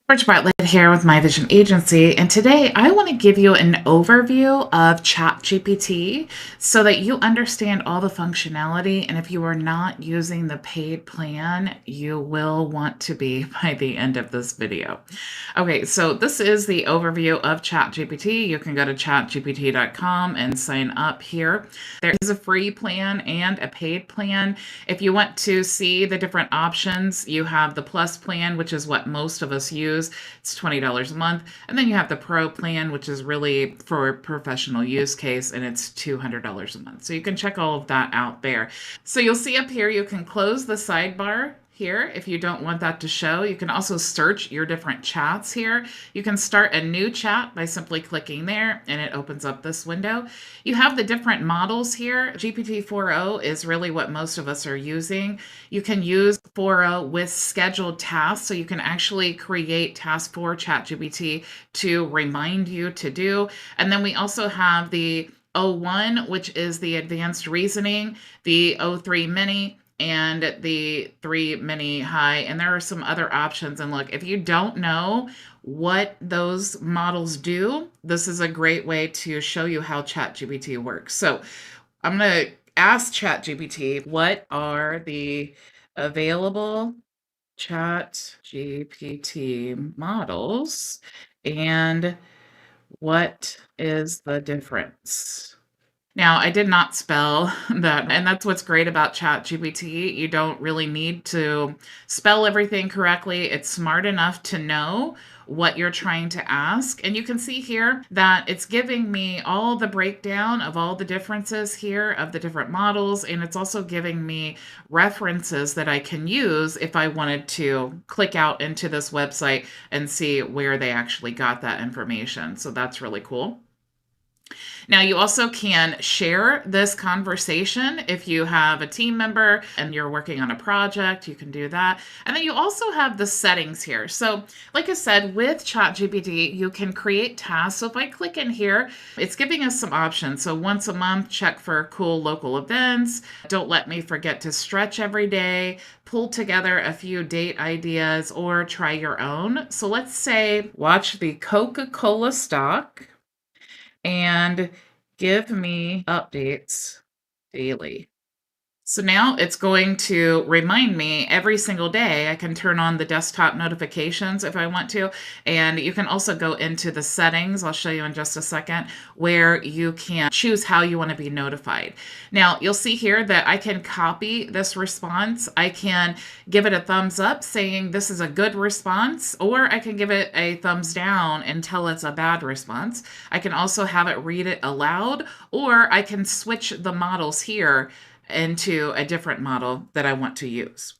Bridget Bartlett here with My Vision Agency, and today I want to give you an overview of Chat GPT so that you understand all the functionality. And if you are not using the paid plan, you will want to be by the end of this video. Okay, so this is the overview of Chat GPT. You can go to chatgpt.com and sign up here. There is a free plan and a paid plan. If you want to see the different options, you have the Plus plan, which is what most of us use. It's $20 a month. And then you have the Pro plan, which is really for professional use case, and it's $200 a month. So you can check all of that out there. So you'll see up here, you can close the sidebar here if you don't want that to show. You can also search your different chats here. You can start a new chat by simply clicking there, and it opens up this window. You have the different models here. GPT 4.0 is really what most of us are using. You can use 4.0 with scheduled tasks, so you can actually create tasks for ChatGPT to remind you to do. And then we also have the 0.1, which is the advanced reasoning, the 0.3 mini, and the 3 mini high, and there are some other options. And look, if you don't know what those models do, this is a great way to show you how ChatGPT works. So I'm going to ask ChatGPT, what are the available ChatGPT models, and what is the difference? Now, I did not spell that, and that's what's great about ChatGPT. You don't really need to spell everything correctly. It's smart enough to know what you're trying to ask. And you can see here that it's giving me all the breakdown of all the differences here of the different models. And it's also giving me references that I can use if I wanted to click out into this website and see where they actually got that information. So that's really cool. Now, you also can share this conversation if you have a team member and you're working on a project, you can do that. And then you also have the settings here. So, like I said, with ChatGPT, you can create tasks. So if I click in here, it's giving us some options. So once a month, check for cool local events. Don't let me forget to stretch every day. Pull together a few date ideas or try your own. So let's say watch the Coca-Cola stock and give me updates daily. So now it's going to remind me every single day. I can turn on the desktop notifications if I want to. And you can also go into the settings, I'll show you in just a second, where you can choose how you want to be notified. Now, you'll see here that I can copy this response. I can give it a thumbs up saying this is a good response, or I can give it a thumbs down and tell it's a bad response. I can also have it read it aloud, or I can switch the models here into a different model that I want to use.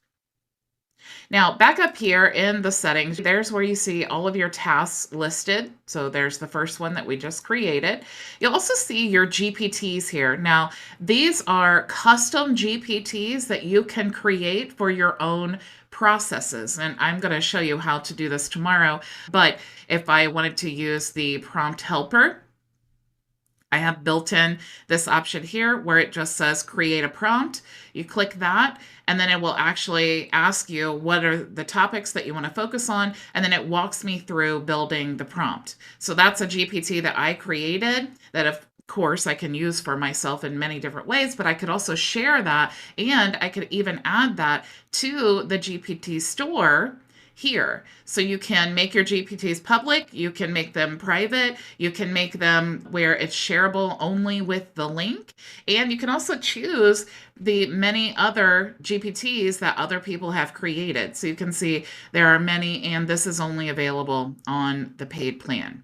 Now, back up here in the settings, there's where you see all of your tasks listed. So there's the first one that we just created. You'll also see your GPTs here. Now, these are custom GPTs that you can create for your own processes. And I'm going to show you how to do this tomorrow. But if I wanted to use the Prompt Helper, I have built in this option here where it just says create a prompt. You click that, and then it will actually ask you what are the topics that you want to focus on, and then it walks me through building the prompt. So that's a GPT that I created that, of course, I can use for myself in many different ways, but I could also share that, and I could even add that to the GPT store here. So you can make your GPTs public, you can make them private, you can make them where it's shareable only with the link, and you can also choose the many other GPTs that other people have created. So you can see there are many, and this is only available on the paid plan.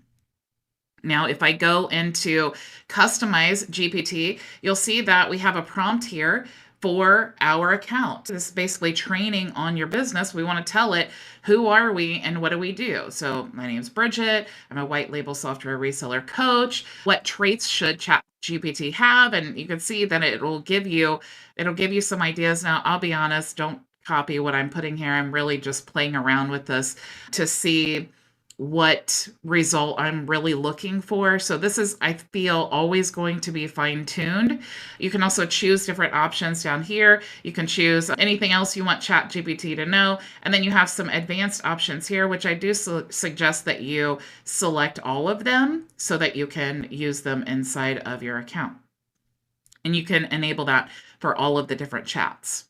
Now, if I go into Customize GPT, you'll see that we have a prompt here for our account. This is basically training on your business. We want to tell it, who are we and what do we do? So my name is Bridget. I'm a white label software reseller coach. What traits should ChatGPT have? And you can see that it'll give you some ideas. Now, I'll be honest, don't copy what I'm putting here. I'm really just playing around with this to see what result I'm really looking for. So this is, I feel, always going to be fine-tuned. You can also choose different options down here. You can choose anything else you want ChatGPT to know. And then you have some advanced options here, which I do suggest that you select all of them so that you can use them inside of your account. And you can enable that for all of the different chats.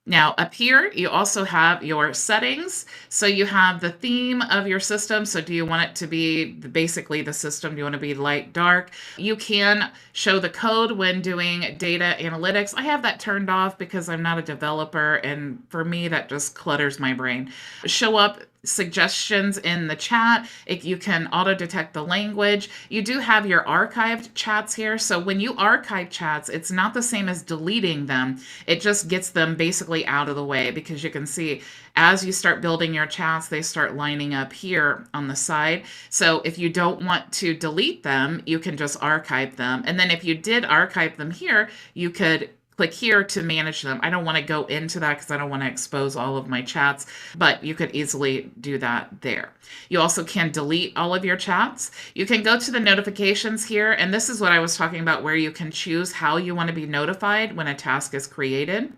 Now, up here, you also have your settings. So you have the theme of your system. So do you want it to be basically the system? Do you want to be light, dark? You can show the code when doing data analytics. I have that turned off because I'm not a developer, and for me, that just clutters my brain. Show up suggestions in the chat. You can auto detect the language. You do have your archived chats here. So when you archive chats, it's not the same as deleting them. It just gets them basically out of the way, because you can see as you start building your chats, they start lining up here on the side. So if you don't want to delete them, you can just archive them. And then if you did archive them here, you could click here to manage them. I don't want to go into that because I don't want to expose all of my chats, but you could easily do that there. You also can delete all of your chats. You can go to the notifications here, and this is what I was talking about, where you can choose how you want to be notified when a task is created.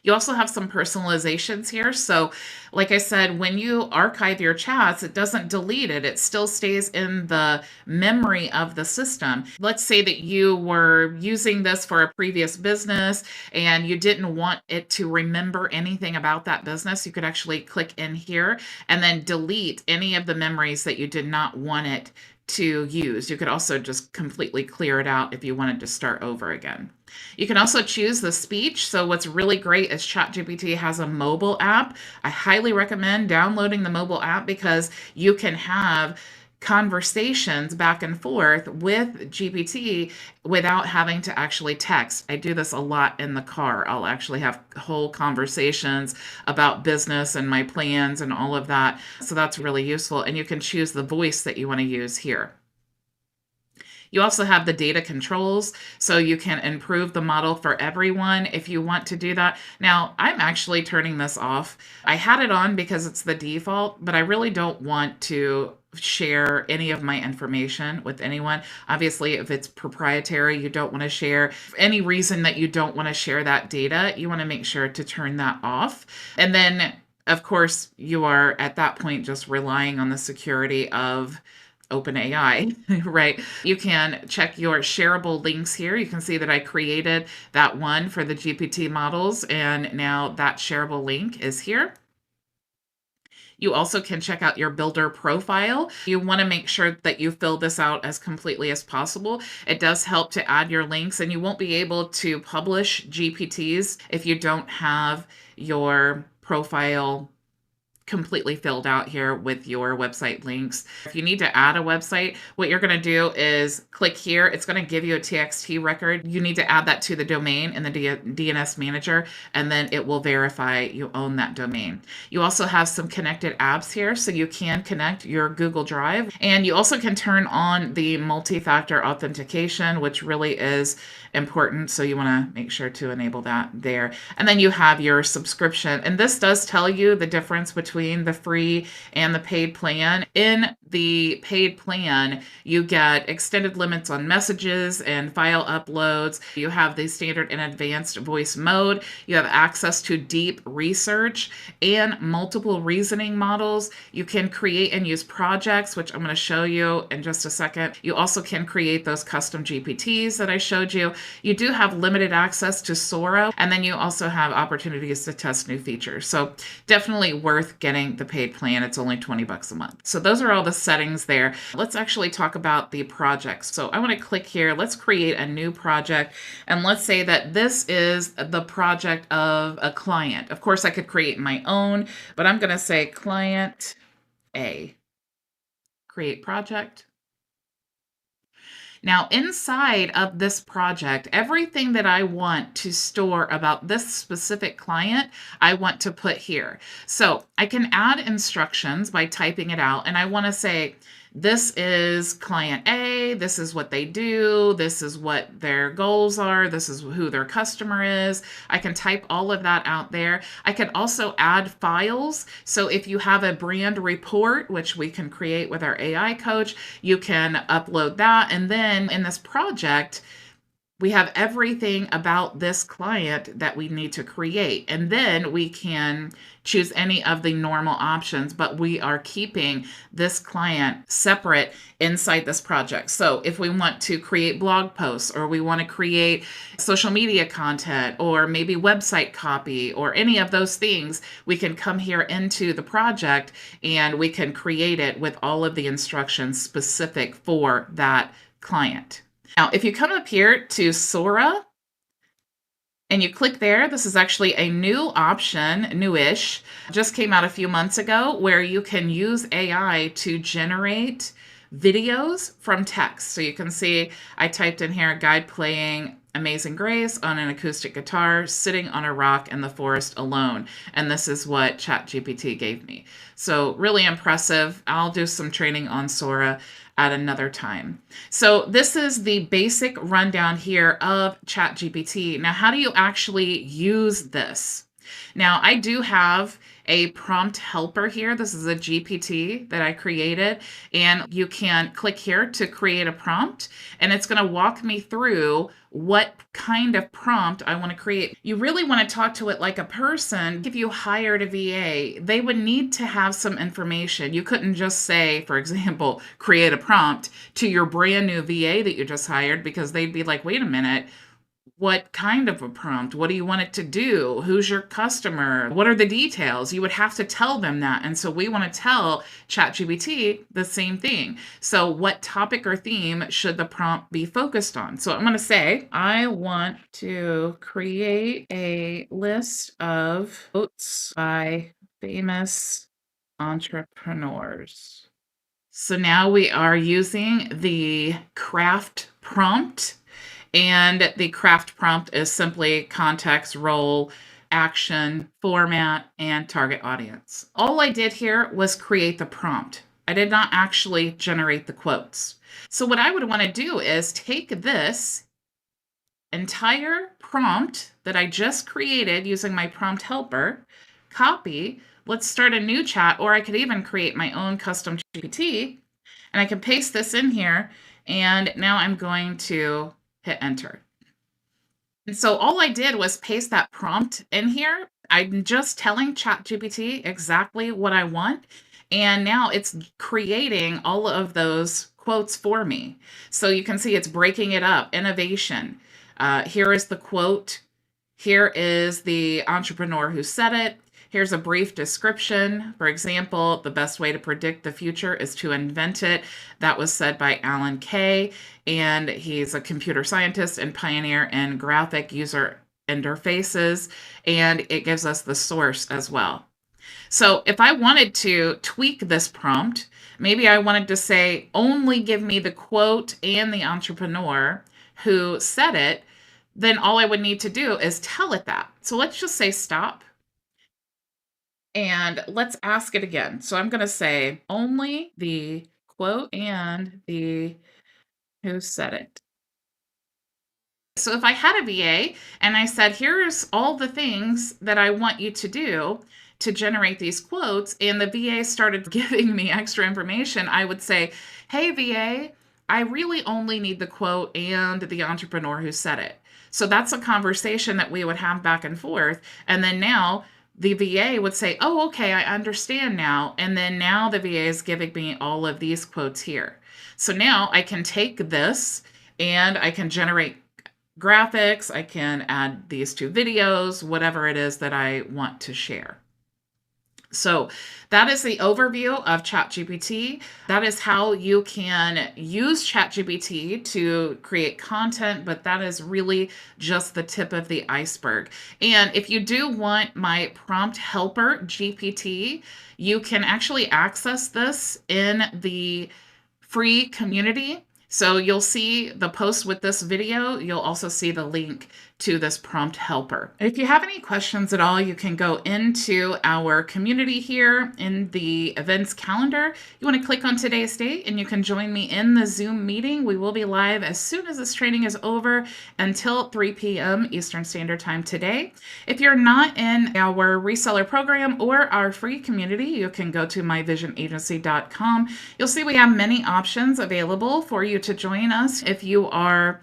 You also have some personalizations here. So like I said, when you archive your chats, it doesn't delete it. It still stays in the memory of the system. Let's say that you were using this for a previous business and you didn't want it to remember anything about that business. You could actually click in here and then delete any of the memories that you did not want it to use. You could also just completely clear it out if you wanted to start over again. You can also choose the speech. So what's really great is ChatGPT has a mobile app. I highly recommend downloading the mobile app because you can have conversations back and forth with GPT without having to actually text. I do this a lot in the car. I'll actually have whole conversations about business and my plans and all of that. So that's really useful. And you can choose the voice that you want to use here. You also have the data controls, so you can improve the model for everyone if you want to do that. Now, I'm actually turning this off. I had it on because it's the default, but I really don't want to share any of my information with anyone. Obviously, if it's proprietary, you don't want to share. For any reason that you don't want to share that data, you want to make sure to turn that off. And then, of course, you are at that point just relying on the security of OpenAI, right? You can check your shareable links here. You can see that I created that one for the GPT models, and now that shareable link is here. You also can check out your builder profile. You want to make sure that you fill this out as completely as possible. It does help to add your links, and you won't be able to publish GPTs if you don't have your profile completely filled out here with your website links. If you need to add a website, what you're going to do is click here. It's going to give you a TXT record. You need to add that to the domain in the DNS manager, and then it will verify you own that domain. You also have some connected apps here, so you can connect your Google Drive, and you also can turn on the multi-factor authentication, which really is important. So you want to make sure to enable that there. And then you have your subscription, and this does tell you the difference between the free and the paid plan. In the paid plan, you get extended limits on messages and file uploads. You have the standard and advanced voice mode. You have access to deep research and multiple reasoning models. You can create and use projects, which I'm going to show you in just a second. You also can create those custom GPTs that I showed you. You do have limited access to Sora, and then you also have opportunities to test new features. So definitely worth getting the paid plan. It's only 20 bucks a month. So those are all the settings there. Let's actually talk about the projects. So I want to click here. Let's create a new project. And let's say that this is the project of a client. Of course, I could create my own, but I'm going to say client A. Create project. Now, inside of this project, everything that I want to store about this specific client, I want to put here. So I can add instructions by typing it out, and I want to say, this is client A, this is what they do, this is what their goals are, this is who their customer is. I can type all of that out there. I could also add files. So if you have a brand report, which we can create with our AI coach, you can upload that. And then in this project, we have everything about this client that we need to create. And then we can choose any of the normal options, but we are keeping this client separate inside this project. So if we want to create blog posts, or we want to create social media content, or maybe website copy, or any of those things, we can come here into the project and we can create it with all of the instructions specific for that client. Now, if you come up here to Sora and you click there, this is actually a new option, newish, just came out a few months ago, where you can use AI to generate videos from text. So you can see I typed in here, guide playing Amazing Grace on an acoustic guitar, sitting on a rock in the forest alone. And this is what Chat GPT gave me. So really impressive. I'll do some training on Sora at another time. So this is the basic rundown here of Chat GPT. Now, how do you actually use this? Now, I do have a prompt helper here. This is a GPT that I created, and you can click here to create a prompt, and it's going to walk me through what kind of prompt I want to create. You really want to talk to it like a person. If you hired a VA, they would need to have some information. You couldn't just say, for example, create a prompt to your brand new VA that you just hired, because they'd be like, wait a minute, what kind of a prompt? What do you want it to do? Who's your customer? What are the details? You would have to tell them that. And so we want to tell ChatGPT the same thing. So what topic or theme should the prompt be focused on? So I'm going to say, I want to create a list of quotes by famous entrepreneurs. So now we are using the craft prompt. And the craft prompt is simply context, role, action, format, and target audience. All I did here was create the prompt. I did not actually generate the quotes. So what I would want to do is take this entire prompt that I just created using my prompt helper, copy, let's start a new chat, or I could even create my own custom GPT, and I can paste this in here, and now I'm going to hit enter. And so all I did was paste that prompt in here. I'm just telling ChatGPT exactly what I want. And now it's creating all of those quotes for me. So you can see it's breaking it up. Innovation. Here is the quote. Here is the entrepreneur who said it. Here's a brief description. For example, the best way to predict the future is to invent it. That was said by Alan Kay, and he's a computer scientist and pioneer in graphic user interfaces, and it gives us the source as well. So if I wanted to tweak this prompt, maybe I wanted to say, only give me the quote and the entrepreneur who said it, then all I would need to do is tell it that. So let's just say stop. And let's ask it again. So I'm going to say only the quote and the who said it. So if I had a VA and I said, here's all the things that I want you to do to generate these quotes, and the VA started giving me extra information, I would say, hey, VA, I really only need the quote and the entrepreneur who said it. So that's a conversation that we would have back and forth. And then now the VA would say, oh, okay, I understand now. And then now the VA is giving me all of these quotes here. So now I can take this and I can generate graphics, I can add these two videos, whatever it is that I want to share. So that is the overview of ChatGPT. That is how you can use ChatGPT to create content, but that is really just the tip of the iceberg. And if you do want my Prompt Helper GPT, you can actually access this in the free community. So you'll see the post with this video. You'll also see the link to this prompt helper. If you have any questions at all, you can go into our community here in the events calendar. You want to click on today's date and you can join me in the Zoom meeting. We will be live as soon as this training is over until 3 p.m. Eastern Standard Time today. If you're not in our reseller program or our free community, you can go to myvisionagency.com. You'll see we have many options available for you to join us. If you are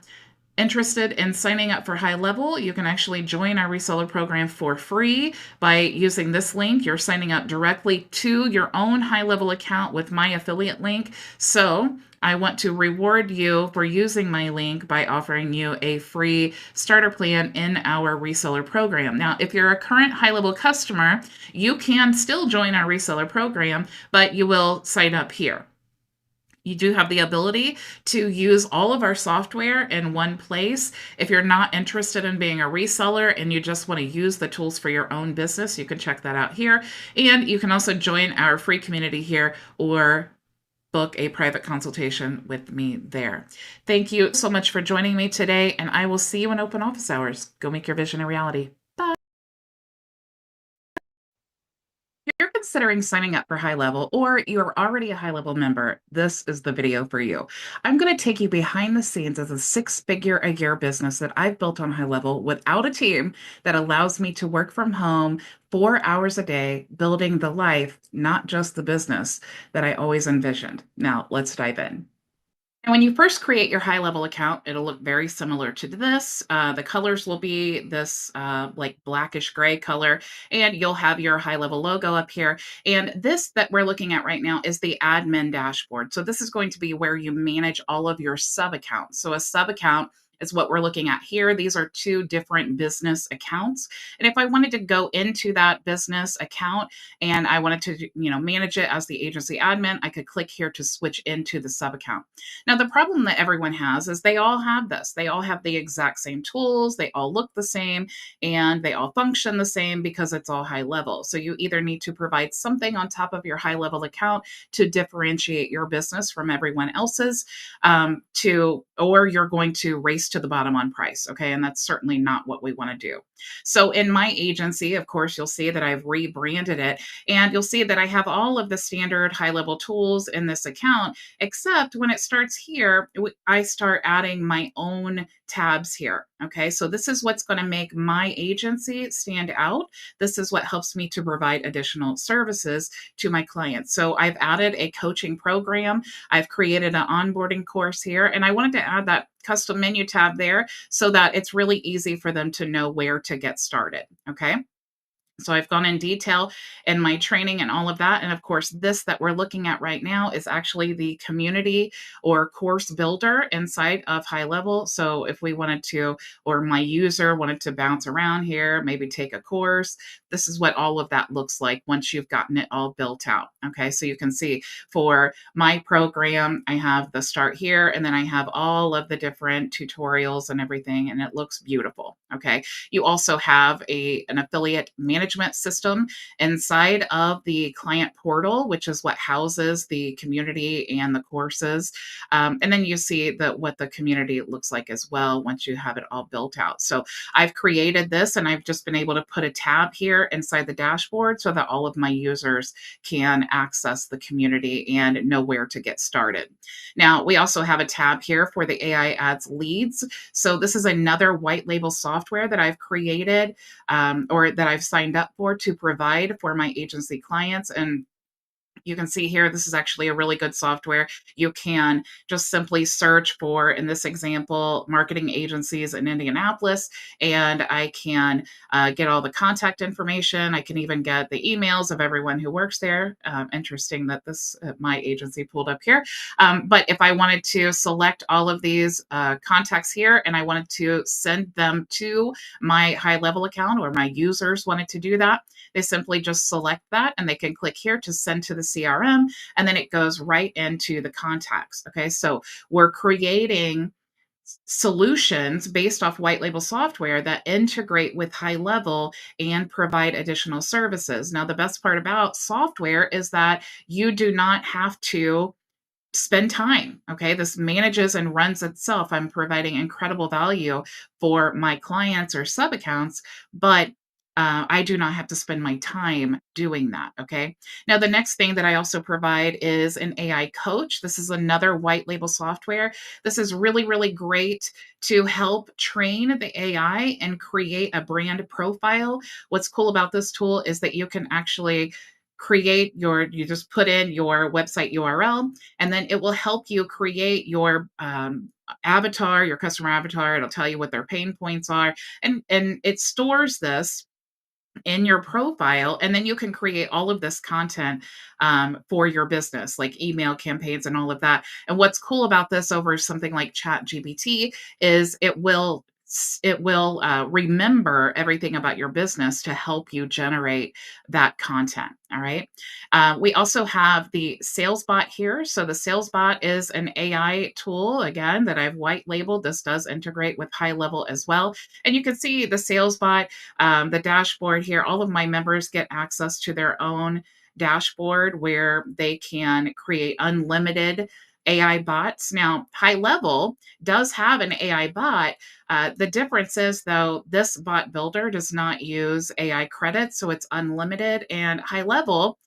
interested in signing up for high level, you can actually join our reseller program for free by using this link. You're signing up directly to your own high level account with my affiliate link. So I want to reward you for using my link by offering you a free starter plan in our reseller program. Now, if you're a current high level customer, you can still join our reseller program, but you will sign up here. You do have the ability to use all of our software in one place. If you're not interested in being a reseller and you just want to use the tools for your own business, you can check that out here. And you can also join our free community here or book a private consultation with me there. Thank you so much for joining me today, and I will see you in open office hours. Go make your vision a reality. Bye. If you're considering signing up for high level or you're already a high level member, this is the video for you. I'm going to take you behind the scenes as a six-figure a year business that I've built on high level without a team that allows me to work from home 4 hours a day, building the life, not just the business that I always envisioned. Now, let's dive in. And when you first create your high level account, it'll look very similar to this. The colors will be this like blackish gray color, and you'll have your high level logo up here. And this that we're looking at right now is the admin dashboard. So this is going to be where you manage all of your sub accounts. So a sub account is what we're looking at here. These are two different business accounts. And if I wanted to go into that business account and I wanted to, manage it as the agency admin, I could click here to switch into the sub account. Now, the problem that everyone has is they all have this. They all have the exact same tools, they all look the same, and they all function the same because it's all high level. So you either need to provide something on top of your high level account to differentiate your business from everyone else's, or you're going to race to the bottom on price. Okay. And that's certainly not what we want to do. So in my agency, of course, you'll see that I've rebranded it, and you'll see that I have all of the standard high level tools in this account, except when it starts here, I start adding my own tabs here. Okay, so this is what's going to make my agency stand out. This is what helps me to provide additional services to my clients. So I've added a coaching program. I've created an onboarding course here, and I wanted to add that custom menu tab there so that it's really easy for them to know where to get started. Okay. So I've gone in detail in my training and all of that. And of course, this that we're looking at right now is actually the community or course builder inside of high level. So if we wanted to, or my user wanted to bounce around here, maybe take a course, this is what all of that looks like once you've gotten it all built out. Okay, so you can see for my program, I have the start here, and then I have all of the different tutorials and everything, and it looks beautiful. Okay, you also have an affiliate management system inside of the client portal, which is what houses the community and the courses. And then you see what the community looks like as well once you have it all built out. So I've created this, and I've just been able to put a tab here inside the dashboard so that all of my users can access the community and know where to get started. Now, we also have a tab here for the AI ads leads. So this is another white label software that I've created, or that I've signed up for to provide for my agency clients. And you can see here, this is actually a really good software. You can just simply search for, in this example, marketing agencies in Indianapolis, and I can get all the contact information. I can even get the emails of everyone who works there. Interesting that this my agency pulled up here. But if I wanted to select all of these contacts here and I wanted to send them to my high level account, or my users wanted to do that, they simply just select that and they can click here to send to the CRM, and then it goes right into the contacts. Okay, so we're creating solutions based off white label software that integrate with high level and provide additional services. Now, the best part about software is that you do not have to spend time. Okay. This manages and runs itself. I'm providing incredible value for my clients or sub accounts, but I do not have to spend my time doing that. Okay. Now, the next thing that I also provide is an AI coach. This is another white label software. This is really, really great to help train the AI and create a brand profile. What's cool about this tool is that you can actually you just put in your website URL, and then it will help you create your avatar, your customer avatar. It'll tell you what their pain points are, and it stores this in your profile, and then you can create all of this content for your business, like email campaigns and all of that. And what's cool about this over something like Chat GPT is it will remember everything about your business to help you generate that content. All right. We also have the sales bot here. So the sales bot is an AI tool, again, that I've white labeled. This does integrate with high level as well. And you can see the sales bot, the dashboard here. All of my members get access to their own dashboard where they can create unlimited AI bots. Now, high level does have an AI bot. The difference is, though, this bot builder does not use AI credits, so it's unlimited. And high level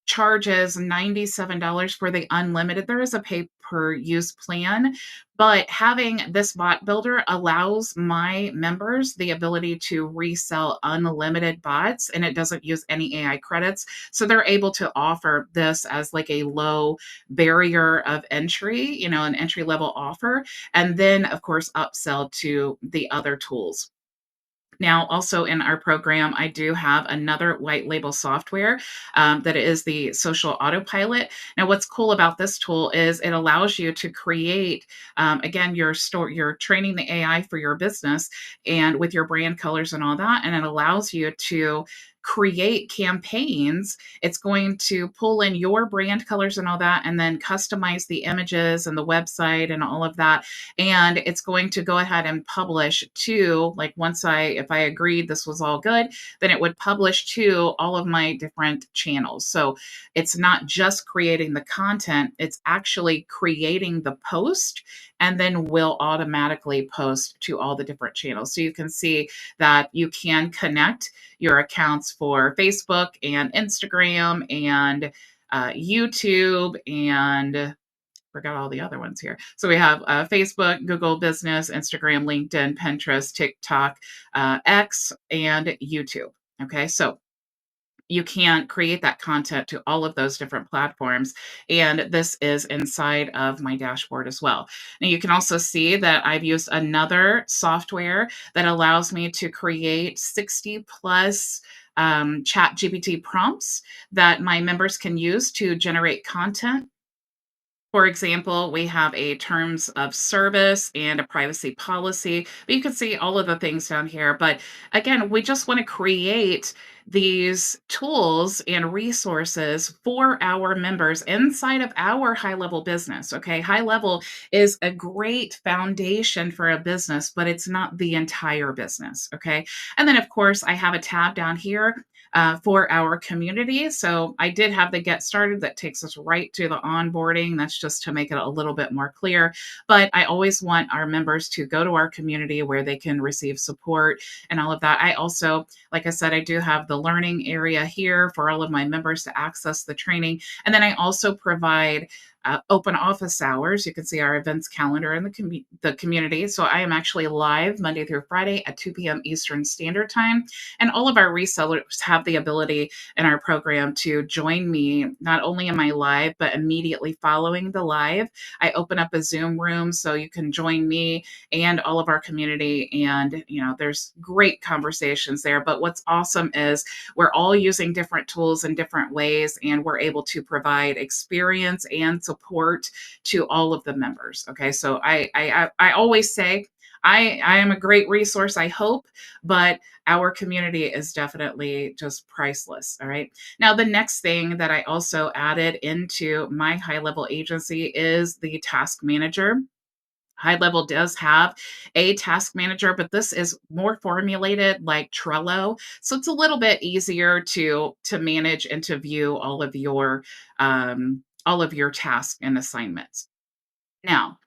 charges $97 for the unlimited. There is a pay per use plan, but having this bot builder allows my members the ability to resell unlimited bots, and it doesn't use any AI credits. So they're able to offer this as like a low barrier of entry, an entry level offer, and then, of course, upsell to the other tools. Now, also in our program, I do have another white label software that is the social autopilot. Now, what's cool about this tool is it allows you to create, again, you're training the AI for your business and with your brand colors and all that, and it allows you to create campaigns. It's going to pull in your brand colors and all that, and then customize the images and the website and all of that, and it's going to go ahead and publish to, like, if I agreed this was all good, then it would publish to all of my different channels. So it's not just creating the content, it's actually creating the post, and then will automatically post to all the different channels. So you can see that you can connect your accounts for Facebook and Instagram and YouTube, and forgot all the other ones here. So we have Facebook, Google Business, Instagram, LinkedIn, Pinterest, TikTok, X, and YouTube. Okay, so you can create that content to all of those different platforms. And this is inside of my dashboard as well. Now, you can also see that I've used another software that allows me to create 60 plus Chat GPT prompts that my members can use to generate content. For example, we have a terms of service and a privacy policy, but you can see all of the things down here. But again, we just want to create these tools and resources for our members inside of our high level business. Okay. High level is a great foundation for a business, but it's not the entire business. Okay. And then, of course, I have a tab down here for our community. So I did have the get started that takes us right to the onboarding. That's just to make it a little bit more clear. But I always want our members to go to our community where they can receive support and all of that. I also, like I said, I do have the learning area here for all of my members to access the training. And then I also provide open office hours. You can see our events calendar in the community. So I am actually live Monday through Friday at 2 p.m. Eastern Standard Time. And all of our resellers have the ability in our program to join me. Not only am I live, but immediately following the live, I open up a Zoom room so you can join me and all of our community. And, there's great conversations there. But what's awesome is we're all using different tools in different ways, and we're able to provide experience and support to all of the members. Okay. So I always say, I am a great resource, I hope, but our community is definitely just priceless. All right. Now, the next thing that I also added into my high level agency is the task manager. High level does have a task manager, but this is more formulated like Trello. So it's a little bit easier to manage and to view all of your all of your tasks and assignments. Now,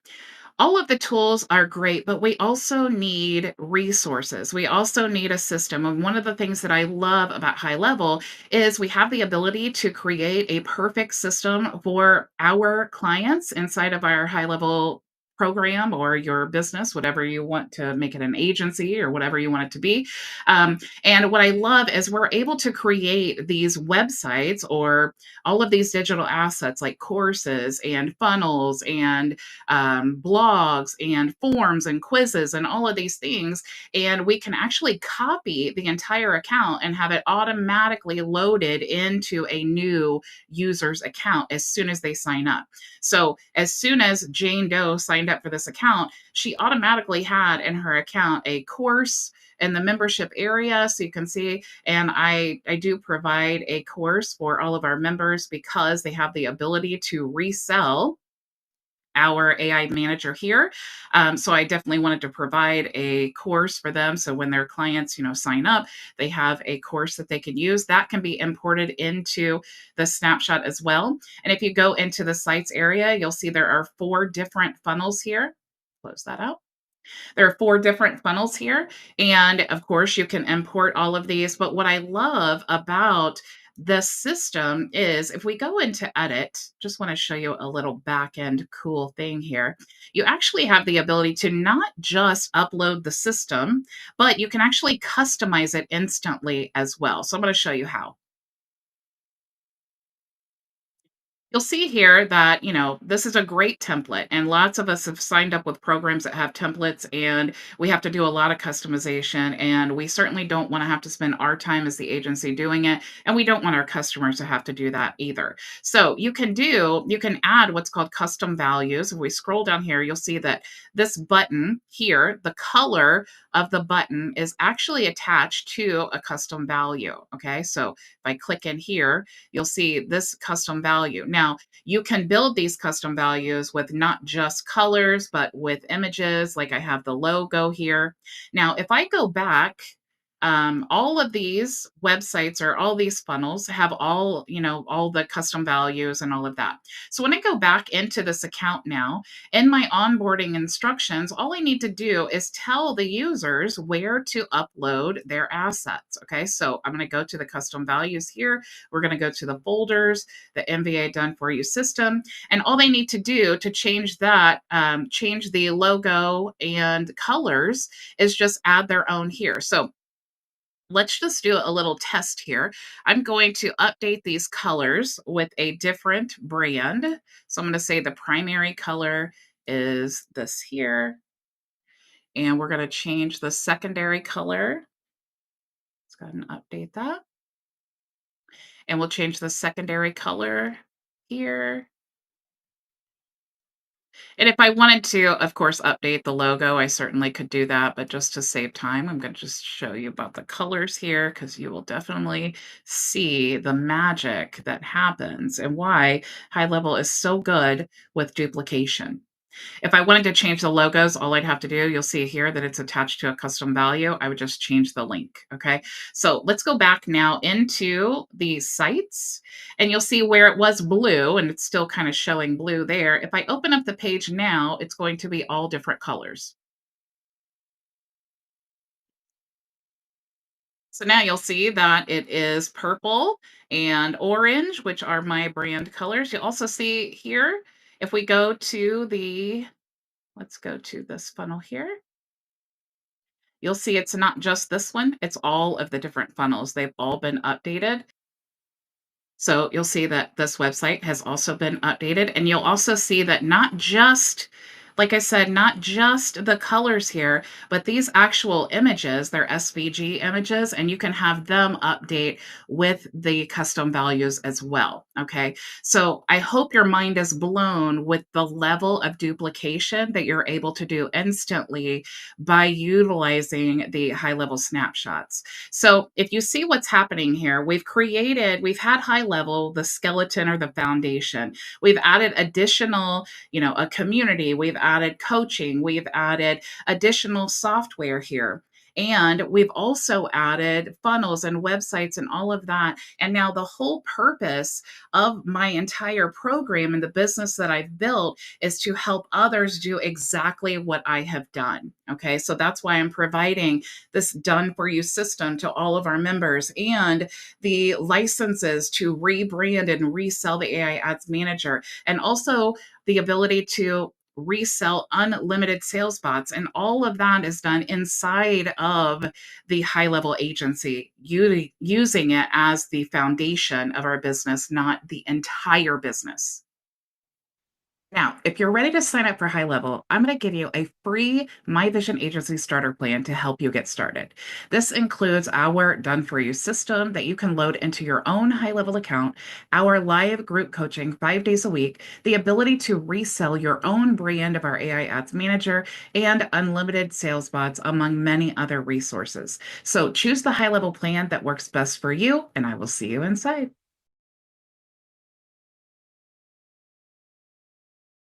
all of the tools are great, but we also need resources. We also need a system. And one of the things that I love about High Level is we have the ability to create a perfect system for our clients inside of our High Level program or your business, whatever you want to make it, an agency or whatever you want it to be. And what I love is we're able to create these websites or all of these digital assets like courses and funnels and blogs and forms and quizzes and all of these things. And we can actually copy the entire account and have it automatically loaded into a new user's account as soon as they sign up. So, as soon as Jane Doe signed up for this account, she automatically had in her account a course in the membership area. So you can see, and I do provide a course for all of our members because they have the ability to resell our AI manager here. So I definitely wanted to provide a course for them. So when their clients, sign up, they have a course that they can use that can be imported into the snapshot as well. And if you go into the sites area, you'll see there are 4 different funnels here. Close that out. There are 4 different funnels here. And of course, you can import all of these. But what I love about the system is if we go into edit, just want to show you a little back end cool thing here. You actually have the ability to not just upload the system, but you can actually customize it instantly as well. So I'm going to show you how. You'll see here that, this is a great template, and lots of us have signed up with programs that have templates, and we have to do a lot of customization, and we certainly don't want to have to spend our time as the agency doing it, and we don't want our customers to have to do that either. So you can add what's called custom values. If we scroll down here, you'll see that this button here, the color of the button is actually attached to a custom value. Okay, so if I click in here, you'll see this custom value. Now, you can build these custom values with not just colors, but with images, like I have the logo here. Now, if I go back, all of these websites or all these funnels have all the custom values and all of that. So when I go back into this account now, in my onboarding instructions, all I need to do is tell the users where to upload their assets. Okay, so I'm going to go to the custom values here. We're going to go to the folders, the MVA done for you system, and all they need to do to change that, change the logo and colors, is just add their own here. So let's just do a little test here. I'm going to update these colors with a different brand. So I'm going to say the primary color is this here, and we're going to change the secondary color. Let's go ahead and update that. And we'll change the secondary color here. And if I wanted to, of course, update the logo, I certainly could do that. But just to save time, I'm going to just show you about the colors here because you will definitely see the magic that happens and why High Level is so good with duplication. If I wanted to change the logos, all I'd have to do, you'll see here that it's attached to a custom value. I would just change the link. Okay. So let's go back now into the sites, and you'll see where it was blue and it's still kind of showing blue there. If I open up the page now, it's going to be all different colors. So now you'll see that it is purple and orange, which are my brand colors. You'll also see here, if we go to let's go to this funnel here. You'll see it's not just this one, it's all of the different funnels. They've all been updated. So you'll see that this website has also been updated, and you'll also see that not just, like I said, not just the colors here, but these actual images, they're SVG images, and you can have them update with the custom values as well. Okay. So I hope your mind is blown with the level of duplication that you're able to do instantly by utilizing the high level snapshots. So if you see what's happening here, we've had high level, the skeleton or the foundation. We've added additional, a community, we've added coaching, we've added additional software here. And we've also added funnels and websites and all of that. And now the whole purpose of my entire program and the business that I've built is to help others do exactly what I have done. Okay. So that's why I'm providing this done for you system to all of our members and the licenses to rebrand and resell the AI Ads Manager, and also the ability to resell unlimited sales bots. And all of that is done inside of the high level agency, using it as the foundation of our business, not the entire business. Now, if you're ready to sign up for High Level, I'm going to give you a free My Vision Agency starter plan to help you get started. This includes our done for you system that you can load into your own High Level account, our live group coaching 5 days a week, the ability to resell your own brand of our AI Ads Manager, and unlimited sales bots, among many other resources. So choose the High Level plan that works best for you, and I will see you inside.